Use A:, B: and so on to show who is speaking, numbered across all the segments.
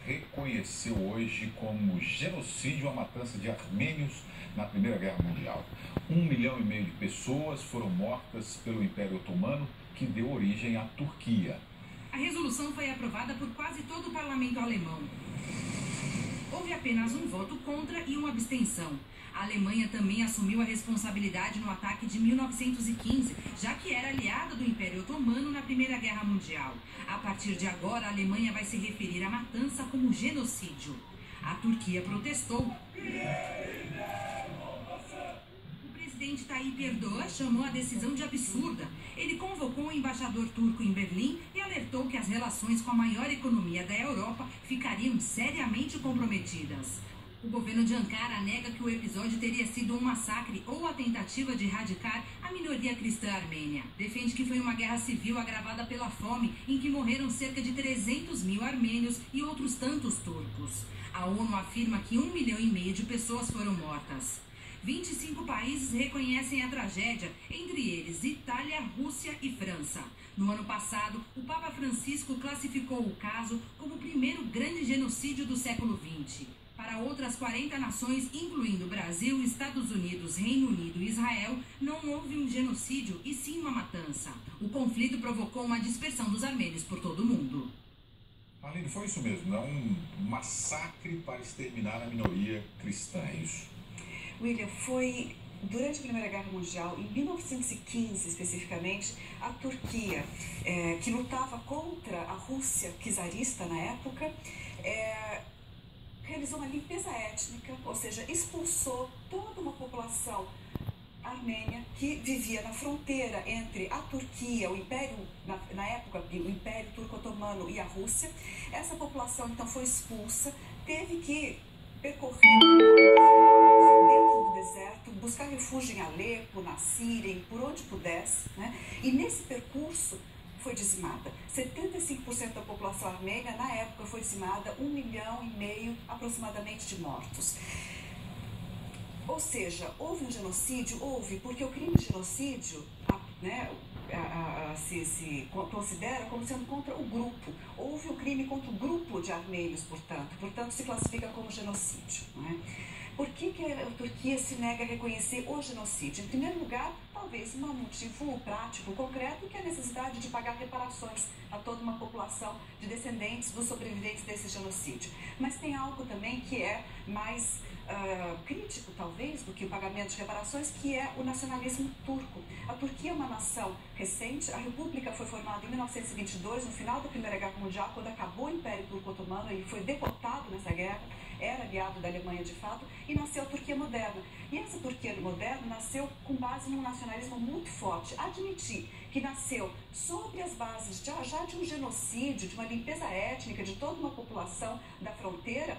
A: reconheceu hoje como genocídio a matança de armênios na Primeira Guerra Mundial. 1,5 milhão de pessoas foram mortas pelo Império Otomano, que deu origem à Turquia.
B: A resolução foi aprovada por quase todo o parlamento alemão. Houve apenas um voto contra e uma abstenção. A Alemanha também assumiu a responsabilidade no ataque de 1915, já que era aliada do Império Otomano na Primeira Guerra Mundial. A partir de agora, a Alemanha vai se referir à matança como genocídio. A Turquia protestou. O presidente Tayyip Erdogan chamou a decisão de absurda. Ele convocou o embaixador turco em Berlim e alertou que as relações com a maior economia da Europa ficariam seriamente comprometidas. O governo de Ankara nega que o episódio teria sido um massacre ou a tentativa de erradicar a minoria cristã armênia. Defende que foi uma guerra civil agravada pela fome, em que morreram cerca de 300 mil armênios e outros tantos turcos. A ONU afirma que 1,5 milhão de pessoas foram mortas. 25 países reconhecem a tragédia, entre eles Itália, Rússia e França. No ano passado, o Papa Francisco classificou o caso como o primeiro grande genocídio do século XX. Para outras 40 nações, incluindo Brasil, Estados Unidos, Reino Unido e Israel, não houve um genocídio e sim uma matança. O conflito provocou uma dispersão dos armênios por todo o mundo.
A: Aline, foi isso mesmo, é um massacre para exterminar a minoria cristã, é isso?
C: William, foi durante a Primeira Guerra Mundial, em 1915 especificamente, a Turquia, que lutava contra a Rússia czarista na época, realizou uma limpeza étnica, ou seja, expulsou toda uma população armênia que vivia na fronteira entre a Turquia, o Império, na época, o Império Turco-Otomano e a Rússia. Essa população então foi expulsa, teve que percorrer dentro do deserto, buscar refúgio em Alepo, na Síria, por onde pudesse, né? E nesse percurso foi dizimada. 75% da população armênia, na época, foi dizimada, 1,5 milhão aproximadamente de mortos. Ou seja, houve um genocídio? Houve, porque o crime de genocídio se considera como sendo contra o grupo. Houve um crime contra o grupo de armênios, portanto se classifica como genocídio. Não é? Por que a Turquia se nega a reconhecer o genocídio? Em primeiro lugar, talvez um motivo prático, concreto, que é a necessidade de pagar reparações a toda uma população de descendentes dos sobreviventes desse genocídio. Mas tem algo também que é mais crítico, talvez, do que o pagamento de reparações, que é o nacionalismo turco. A Turquia é uma nação recente, a República foi formada em 1922, no final da Primeira Guerra Mundial, quando acabou o Império Turco-Otomano, ele foi derrotado nessa guerra, era aliado da Alemanha de fato, e nasceu a Turquia moderna. E essa Turquia moderna nasceu com base num nacionalismo muito forte. Admitir que nasceu sobre as bases já de um genocídio, de uma limpeza étnica de toda uma população da fronteira,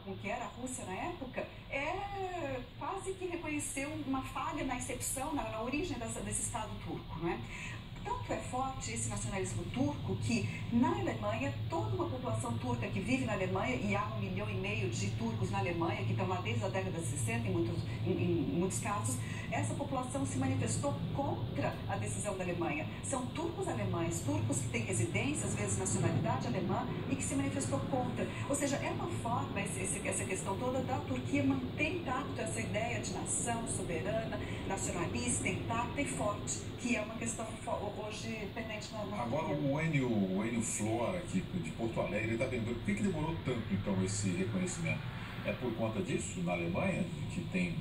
C: com que era a Rússia na época, é quase que reconhecer uma falha na incepção, na origem desse Estado turco, não é? Tanto é forte esse nacionalismo turco que, na Alemanha, toda uma população turca que vive na Alemanha, e há 1,5 milhão de turcos na Alemanha, que estão lá desde a década de 60, em muitos casos, essa população se manifestou contra a decisão da Alemanha. São turcos alemães, turcos que têm residência, às vezes nacionalidade alemã, e que se manifestou contra. Ou seja, é uma forma, essa questão toda da Turquia manter intacto essa ideia de nação soberana, nacionalista, intacta e forte, que é uma questão hoje pendente na
A: Agora o Enio Flora, aqui de Porto Alegre, ele está perguntando por que demorou tanto, então, esse reconhecimento? É por conta disso, na Alemanha, que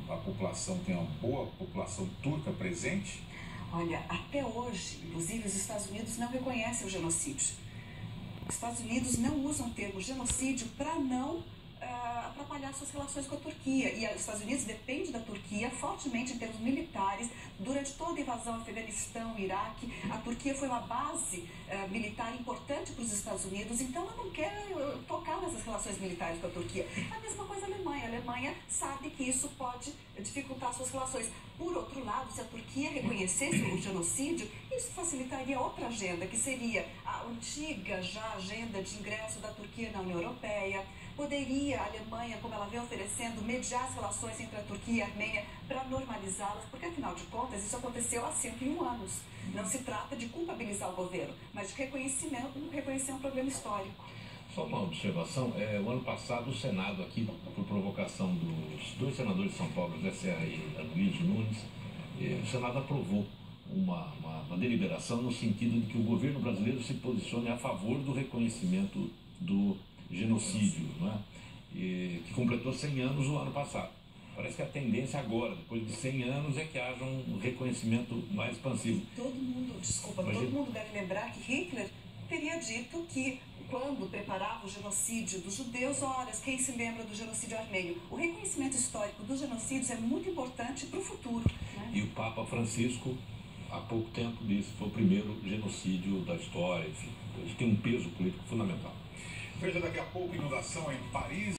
A: a população tem uma boa população turca presente?
C: Olha, até hoje, inclusive, os Estados Unidos não reconhecem o genocídio. Os Estados Unidos não usam o termo genocídio para não atrapalhar suas relações com a Turquia. E os Estados Unidos dependem da Turquia fortemente em termos militares. Durante toda a invasão ao Afeganistão, Iraque, a Turquia foi uma base militar importante para os Estados Unidos, então ela não quer tocar nessas relações militares com a Turquia. A mesma coisa a Alemanha. A Alemanha sabe que isso pode dificultar suas relações. Por outro lado, se a Turquia reconhecesse o genocídio, isso facilitaria outra agenda, que seria a antiga já agenda de ingresso da Turquia na União Europeia. Poderia a Alemanha, como ela vem oferecendo, mediar as relações entre a Turquia e a Armênia para normalizá-las, porque, afinal de contas, isso aconteceu há 101 anos. Não se trata de culpabilizar o governo, mas de reconhecer um problema histórico.
D: Só uma observação, o ano passado o Senado aqui, por provocação dos dois senadores de São Paulo, José Serra e Aloysio Nunes, o Senado aprovou uma deliberação no sentido de que o governo brasileiro se posicione a favor do reconhecimento do genocídio, não é? Que completou 100 anos o ano passado. Parece que a tendência agora, depois de 100 anos, é que haja um reconhecimento mais expansivo.
C: Todo mundo deve lembrar que Hitler teria dito que, quando preparava o genocídio dos judeus, quem se lembra do genocídio armênio? O reconhecimento histórico dos genocídios é muito importante para o futuro. Né?
D: E o Papa Francisco, há pouco tempo, disse que foi o primeiro genocídio da história, enfim. Ele tem um peso político fundamental.
A: Veja daqui a pouco, inundação em Paris.